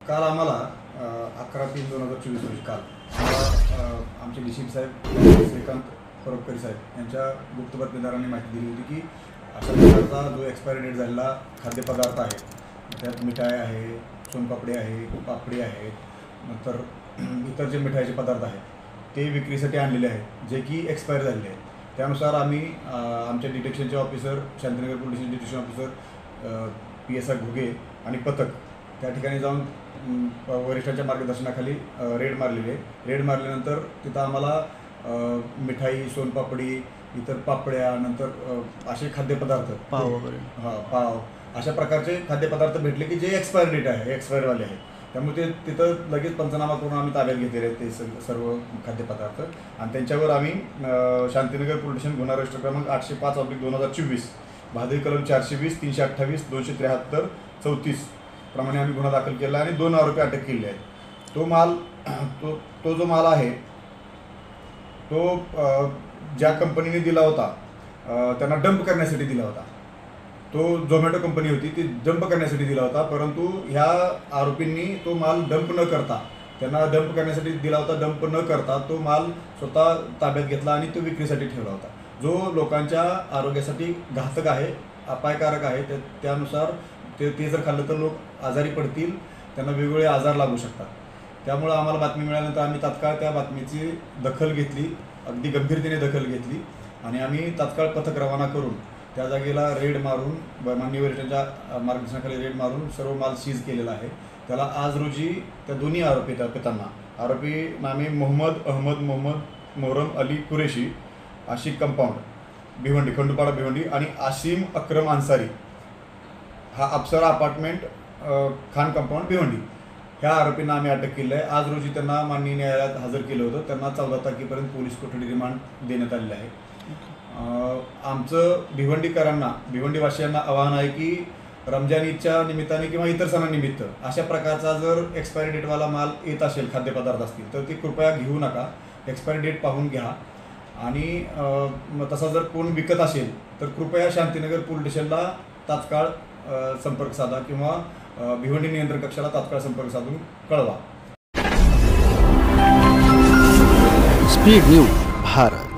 काल आम्हाला 11/3/2024 रोजी काल आम्हाला आमचे डीसीपी साहेब श्रीकांत परबकरी साहेब यांच्या गुप्त बातमीदारांनी माहिती दिली होती की अशा प्रकारचा जो एक्सपायरी डेट झालेला खाद्यपदार्थ आहे, त्यात मिठाई आहे, सोनपापडी आहे, पापडी आहे, नंतर इतर जे मिठाईचे पदार्थ आहेत ते विक्रीसाठी आणलेले आहेत जे की एक्सपायर झालेले आहेत। त्यानुसार आम्ही आमच्या डिटेक्शनचे officer, Shantinagar police detection officer PSI Ghuge आणि पथक त्या ठिकाणी जाऊन वरिष्ठांच्या मार्गदर्शनाखाली रेड मारलेली आहे। रेड मारल्यानंतर तिथं आम्हाला मिठाई, सोनपापडी, इतर पापड्या, नंतर असे खाद्यपदार्थ, पाव वगैरे, पाव अशा प्रकारचे खाद्यपदार्थ भेटले की जे एक्सपायर डेट आहे, एक्सपायरवाले आहेत। त्यामुळे ते तिथं लगेच पंचनामा करून आम्ही ताब्यात घेतलेले आहेत ते सर्व खाद्यपदार्थ आणि त्यांच्यावर आम्ही शांतीनगर पोलीस स्टेशन गुन्हा रजिस्टर क्रमांक 805/2024, भादवी कलम 420, 328, 273, 34 प्रमाणे आम्ही गुन्हा दाखल केला आणि 2 आरोपी अटक केले आहेत। तो माल तो जो माल आहे तो ज्या कंपनीने दिला होता त्यांना डंप करण्यासाठी दिला होता, तो झोमॅटो कंपनी होती, ती डंप करण्यासाठी दिला होता। परंतु ह्या आरोपींनी तो माल डंप न करता, त्यांना डंप करण्यासाठी दिला होता, डंप न करता तो माल स्वतः ताब्यात घेतला आणि तो विक्रीसाठी ठेवला होता, जो लोकांच्या आरोग्यासाठी घातक आहे, अपायकारक आहे। त्यानुसार ते जर खाल्लं तर लोक आजारी पडतील, त्यांना वेगवेगळे आजार लागू शकतात। त्यामुळे आम्हाला बातमी मिळाल्यानंतर आम्ही तात्काळ त्या बातमीची दखल घेतली, अगदी गंभीरतेने दखल घेतली आणि आम्ही तात्काळ पथक रवाना करून त्या जागेला रेड मारून, माननीय वरिष्ठांच्या मार्गदर्शनाखाली रेड मारून सर्व माल सीज केलेला आहे। त्याला आज रोजी त्या दोन्ही आरोपी नामे मोहम्मद अहमद मोहम्मद मोहरम अली कुरेशी, आशिक कंपाऊंड भिवंडी, खंडूपाडा भिवंडी, आणि आसिम अक्रम अन्सारी, हा अप्सरा अपार्टमेंट खान कंपाऊंड भिवंडी, ह्या आरोपींना आम्ही अटक केली आहे। आज रोजी त्यांना माननीय न्यायालयात हजर केलं होतं। त्यांना 14 तारखेपर्यंत पोलीस कोठडी रिमांड देण्यात आलेलं आहे। आमचं भिवंडीकरांना, भिवंडीवासियांना आवाहन आहे की रमजान ईदच्या निमित्ताने किंवा इतर सणानिमित्त अशा प्रकारचा जर एक्सपायरी डेटवाला माल येत असेल, खाद्यपदार्थ असतील, तर ते कृपया घेऊ नका, एक्सपायरी डेट पाहून घ्या। आणि तसा जर कोण विकत असेल तर कृपया शांतीनगर पोलीस स्टेशनला तात्काळ संपर्क साधा किंवा भिवंडी नियंत्रण कक्षाला तात्काळ संपर्क साधून कळवा। Speed news Bharat.